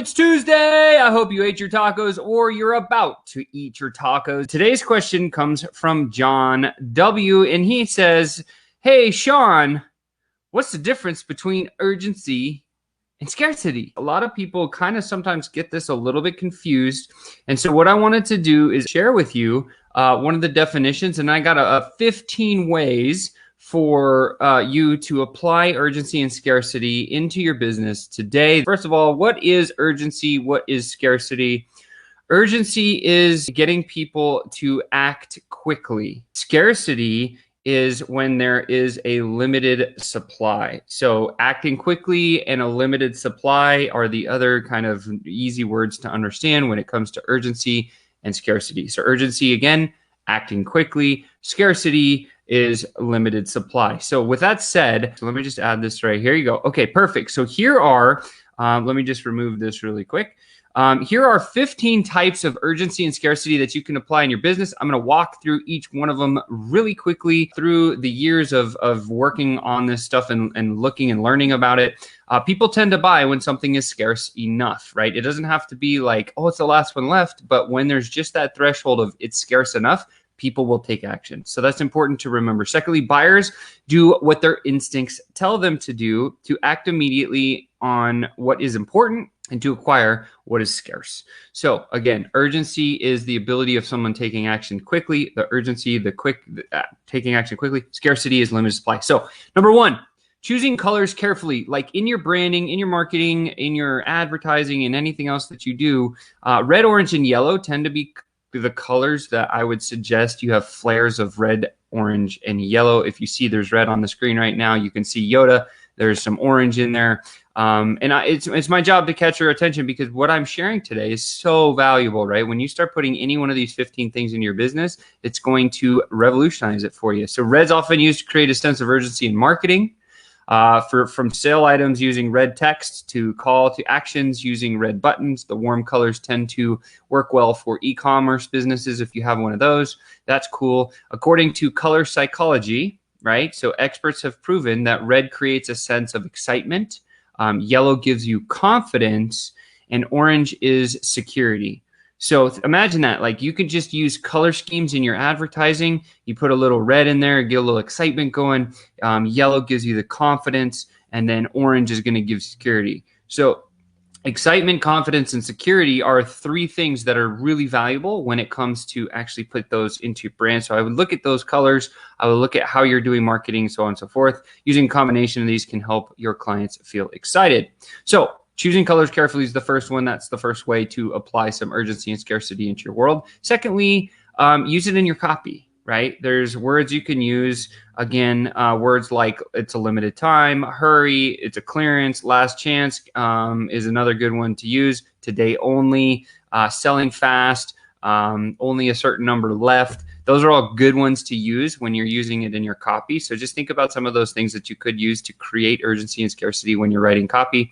It's Tuesday. I hope you ate your tacos or you're about to eat your tacos. Today's question comes from John W. And he says, hey, Sean, what's the difference between urgency and scarcity? A lot of people kind of sometimes get this a little bit confused. And so what I wanted to do is share with you one of the definitions. And I got a 15 ways for you to apply urgency and scarcity into your business today. First of all, what is urgency? What is scarcity? Urgency is getting people to act quickly. Scarcity is when there is a limited supply. So acting quickly and a limited supply are the other kind of easy words to understand when it comes to urgency and scarcity. So urgency, again, acting quickly. Scarcity is limited supply. So with that said, let me just add this right here. You go. Okay, perfect. So here are, let me just remove this really quick. Here are 15 types of urgency and scarcity that you can apply in your business. I'm going to walk through each one of them really quickly through the years of working on this stuff and looking and learning about it. People tend to buy when something is scarce enough, right? It doesn't have to be like, oh, it's the last one left. But when there's just that threshold of it's scarce enough, people will take action. So that's important to remember. Secondly, buyers do what their instincts tell them to do, to act immediately on what is important and to acquire what is scarce. So again, urgency is the ability of someone taking action quickly. The urgency, taking action quickly. Scarcity is limited supply. So number one, choosing colors carefully, like in your branding, in your marketing, in your advertising, and anything else that you do. Red, orange, and yellow tend to be the colors that I would suggest. You have flares of red, orange, and yellow. If you see there's red on the screen right now, you can see Yoda. There's some orange in there. It's my job to catch your attention because what I'm sharing today is so valuable, right? When you start putting any one of these 15 things in your business, it's going to revolutionize it for you. So red's often used to create a sense of urgency in marketing. From sale items using red text to call to actions using red buttons. The warm colors tend to work well for e-commerce businesses. If you have one of those, that's cool. According to color psychology, right? So experts have proven that red creates a sense of excitement. Yellow gives you confidence, and orange is security. So imagine that, like you could just use color schemes in your advertising. You put a little red in there, get a little excitement going. Yellow gives you the confidence, and then orange is going to give security. So excitement, confidence, and security are three things that are really valuable when it comes to actually put those into your brand. So I would look at those colors. I would look at how you're doing marketing, so on and so forth. Using a combination of these can help your clients feel excited. So choosing colors carefully is the first one. That's the first way to apply some urgency and scarcity into your world. Secondly, use it in your copy, right? There's words you can use. Again, words like it's a limited time, hurry, it's a clearance, last chance is another good one to use. Today only, selling fast, only a certain number left. Those are all good ones to use when you're using it in your copy. So just think about some of those things that you could use to create urgency and scarcity when you're writing copy.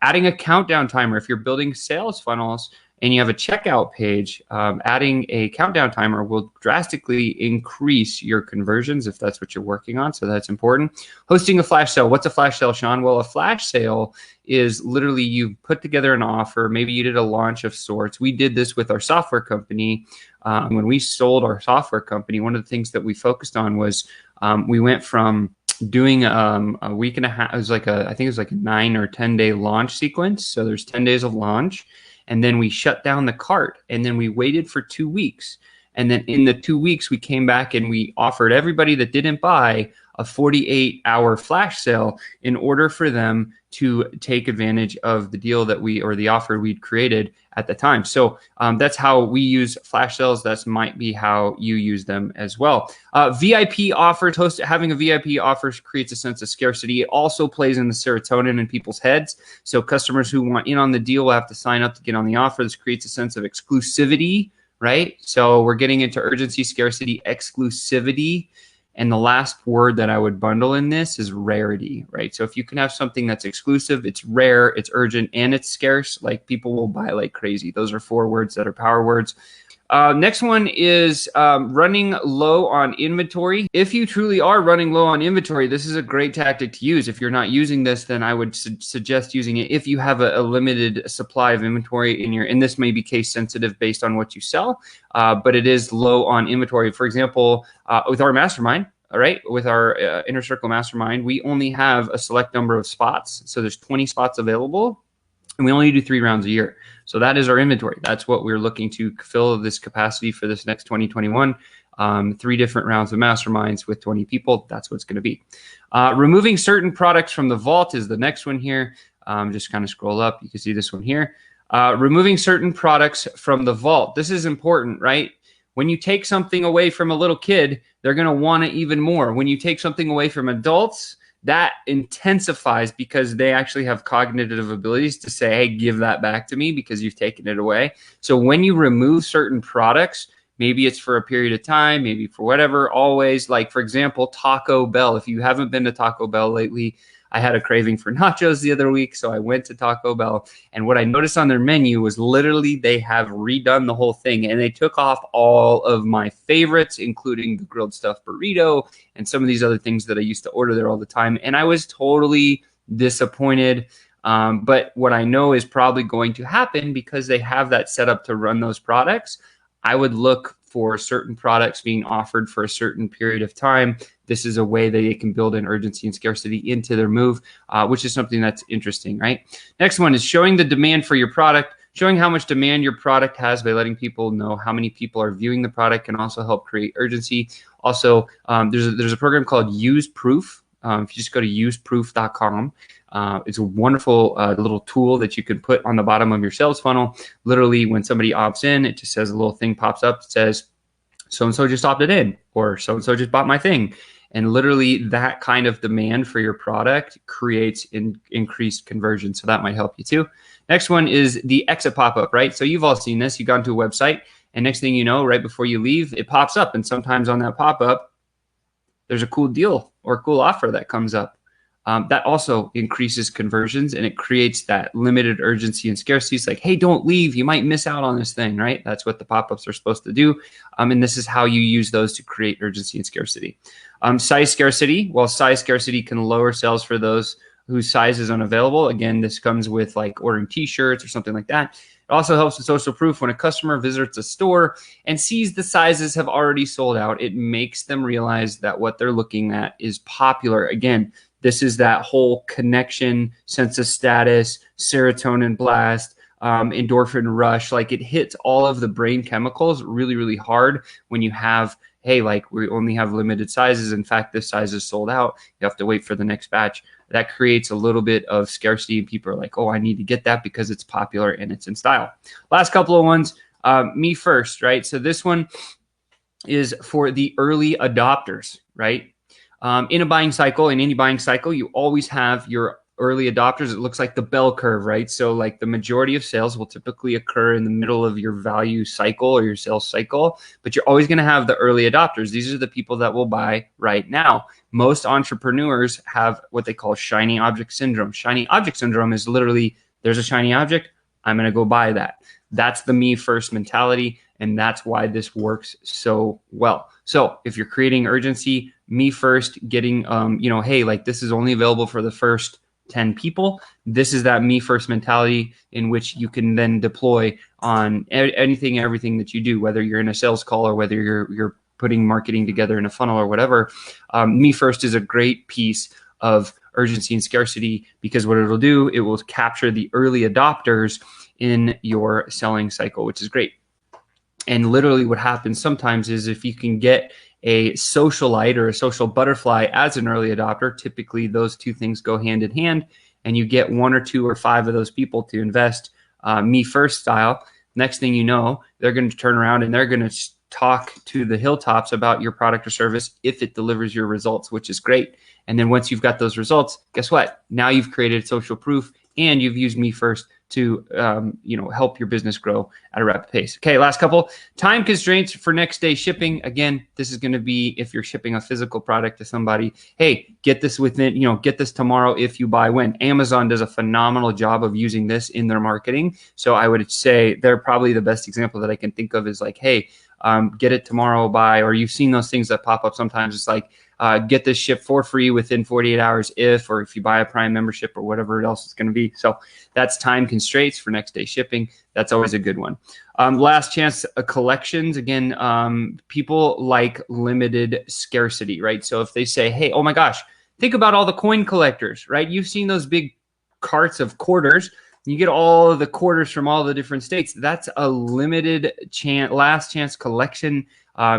Adding a countdown timer. If you're building sales funnels and you have a checkout page, adding a countdown timer will drastically increase your conversions if that's what you're working on. So that's important. Hosting a flash sale. What's a flash sale, Sean? Well, a flash sale is literally you put together an offer. Maybe you did a launch of sorts. We did this with our software company. When we sold our software company, one of the things that we focused on was we went from doing a week and a half. It was like I think it was like a 9 or 10 day launch sequence. So there's 10 days of launch, and then we shut down the cart, and then we waited for 2 weeks. And then in the 2 weeks, we came back and we offered everybody that didn't buy a 48-hour flash sale in order for them to take advantage of the deal that the offer we'd created at the time. So that's how we use flash sales. That might be how you use them as well. VIP offers, having a VIP offer creates a sense of scarcity. It also plays in the serotonin in people's heads. So customers who want in on the deal will have to sign up to get on the offer. This creates a sense of exclusivity, right? So we're getting into urgency, scarcity, exclusivity. And the last word that I would bundle in this is rarity, right? So if you can have something that's exclusive, it's rare, it's urgent, and it's scarce, like people will buy like crazy. Those are 4 words that are power words. Next one is running low on inventory. If you truly are running low on inventory, this is a great tactic to use. If you're not using this, then I would suggest using it if you have a limited supply of inventory in your, and this may be case sensitive based on what you sell, but it is low on inventory. For example, with our mastermind, all right, with our Inner Circle Mastermind, we only have a select number of spots. So there's 20 spots available, and we only do 3 rounds a year. So that is our inventory. That's what we're looking to fill this capacity for this next 2021. 3 different rounds of masterminds with 20 people. That's what it's going to be. Removing certain products from the vault is the next one here. Just kind of scroll up. You can see this one here. Removing certain products from the vault. This is important, right? When you take something away from a little kid, they're going to want it even more. When you take something away from adults, that intensifies because they actually have cognitive abilities to say, hey, give that back to me because you've taken it away. So when you remove certain products, maybe it's for a period of time, maybe for whatever, always, like, for example, Taco Bell. If you haven't been to Taco Bell lately, I had a craving for nachos the other week, so I went to Taco Bell. And what I noticed on their menu was literally they have redone the whole thing, and they took off all of my favorites, including the grilled stuffed burrito and some of these other things that I used to order there all the time. And I was totally disappointed. But what I know is probably going to happen because they have that set up to run those products. I would look for certain products being offered for a certain period of time. This is a way that they can build in urgency and scarcity into their move, which is something that's interesting, right? Next one is showing the demand for your product. Showing how much demand your product has by letting people know how many people are viewing the product can also help create urgency. Also, there's a program called Use Proof. If you just go to useproof.com, it's a wonderful little tool that you can put on the bottom of your sales funnel. Literally, when somebody opts in, it just says a little thing pops up that says, so-and-so just opted in, or so-and-so just bought my thing. And literally that kind of demand for your product creates increased conversion. So that might help you too. Next one is the exit pop-up, right? So you've all seen this. You've gone to a website, and next thing you know, right before you leave, it pops up. And sometimes on that pop-up, there's a cool deal or a cool offer that comes up. That also increases conversions, and it creates that limited urgency and scarcity. It's like, hey, don't leave. You might miss out on this thing, right? That's what the pop-ups are supposed to do. And this is how you use those to create urgency and scarcity. Size scarcity. Well, size scarcity can lower sales for those whose size is unavailable. Again, this comes with like ordering t-shirts or something like that. It also helps with social proof. When a customer visits a store and sees the sizes have already sold out, it makes them realize that what they're looking at is popular. Again, this is that whole connection, sense of status, serotonin blast, endorphin rush. Like, it hits all of the brain chemicals really, really hard when you have, hey, like, we only have limited sizes. In fact, this size is sold out. You have to wait for the next batch. That creates a little bit of scarcity, and people are like, oh, I need to get that because it's popular and it's in style. Last couple of ones, me first, right? So this one is for the early adopters, right? In a buying cycle, in any buying cycle, you always have your early adopters. It looks like the bell curve, right? So like the majority of sales will typically occur in the middle of your value cycle or your sales cycle, but you're always going to have the early adopters. These are the people that will buy right now. Most entrepreneurs have what they call shiny object syndrome. Shiny object syndrome is literally, there's a shiny object, I'm going to go buy that. That's the me first mentality, and that's why this works so well. So if you're creating urgency, me first, getting, hey, like, this is only available for the first 10 people. This is that me first mentality in which you can then deploy on anything, everything that you do, whether you're in a sales call or whether you're putting marketing together in a funnel or whatever. Me first is a great piece of urgency and scarcity, because what it'll do, it will capture the early adopters in your selling cycle, which is great. And literally what happens sometimes is if you can get a socialite or a social butterfly as an early adopter, typically those two things go hand in hand, and you get 1 or 2 or 5 of those people to invest me first style. Next thing you know, they're going to turn around and they're going to talk to the hilltops about your product or service if it delivers your results, which is great. And then once you've got those results, guess what? Now you've created social proof and you've used me first to help your business grow at a rapid pace. Okay, last couple. Time constraints for next day shipping. Again, this is going to be if you're shipping a physical product to somebody. Hey, get this within, get this tomorrow if you buy when. Amazon does a phenomenal job of using this in their marketing. So I would say they're probably the best example that I can think of is like, hey, get it tomorrow by, or you've seen those things that pop up sometimes. It's like, get this shipped for free within 48 hours or if you buy a Prime membership or whatever else it's going to be. So that's time constraints for next day shipping. That's always a good one. Last chance collections. Again, people like limited scarcity, right? So if they say, hey, oh my gosh, think about all the coin collectors, right? You've seen those big carts of quarters. You get all of the quarters from all the different states. That's a limited last chance collection.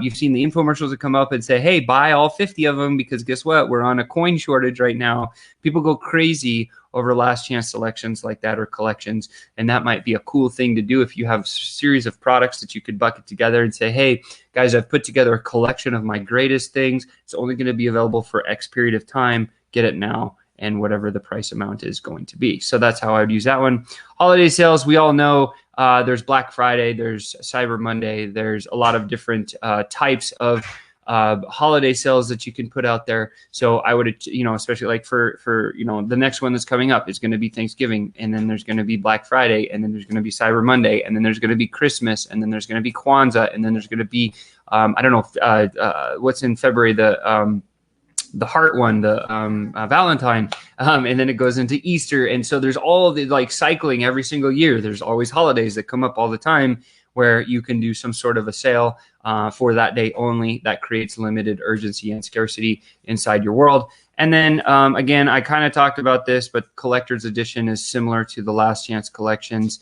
You've seen the infomercials that come up and say, hey, buy all 50 of them because guess what? We're on a coin shortage right now. People go crazy over last chance selections like that or collections. And that might be a cool thing to do if you have a series of products that you could bucket together and say, hey, guys, I've put together a collection of my greatest things. It's only going to be available for X period of time. Get it now. And whatever the price amount is going to be. So that's how I would use that one. Holiday sales, we all know there's Black Friday, there's Cyber Monday, there's a lot of different types of holiday sales that you can put out there. So I would, especially like for the next one that's coming up is going to be Thanksgiving, and then there's going to be Black Friday, and then there's going to be Cyber Monday, and then there's going to be Christmas, and then there's going to be Kwanzaa, and then there's going to be I don't know what's in February, the heart one, the Valentine, and then it goes into Easter. And so there's all the like cycling every single year. There's always holidays that come up all the time where you can do some sort of a sale for that day only that creates limited urgency and scarcity inside your world. And then again, I kind of talked about this, but collector's edition is similar to the last chance collections.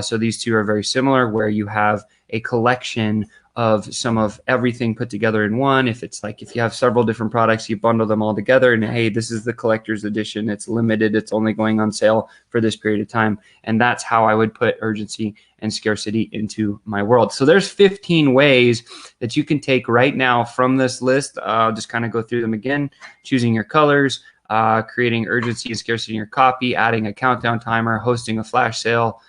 So these two are very similar where you have a collection of some of everything put together in one. If you have several different products, you bundle them all together and hey, this is the collector's edition. It's limited. It's only going on sale for this period of time. And that's how I would put urgency and scarcity into my world. So there's 15 ways that you can take right now from this list. I'll just kind of go through them again. Choosing your colors, creating urgency and scarcity in your copy, adding a countdown timer, hosting a flash sale,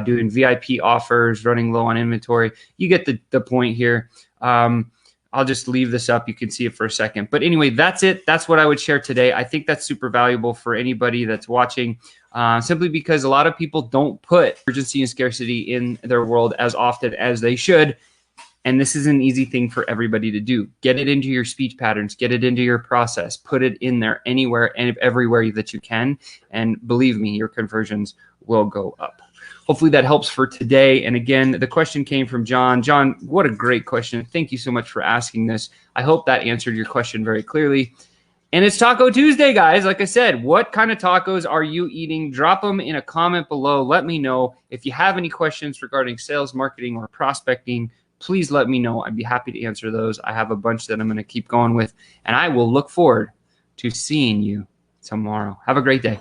doing VIP offers, running low on inventory. You get the point here. I'll just leave this up. You can see it for a second. But anyway, that's it. That's what I would share today. I think that's super valuable for anybody that's watching, simply because a lot of people don't put urgency and scarcity in their world as often as they should. And this is an easy thing for everybody to do. Get it into your speech patterns, get it into your process, put it in there anywhere and everywhere that you can. And believe me, your conversions will go up. Hopefully that helps for today. And again, the question came from John. John, what a great question. Thank you so much for asking this. I hope that answered your question very clearly. And it's Taco Tuesday, guys. Like I said, what kind of tacos are you eating? Drop them in a comment below. Let me know. If you have any questions regarding sales, marketing, or prospecting, please let me know. I'd be happy to answer those. I have a bunch that I'm going to keep going with. And I will look forward to seeing you tomorrow. Have a great day.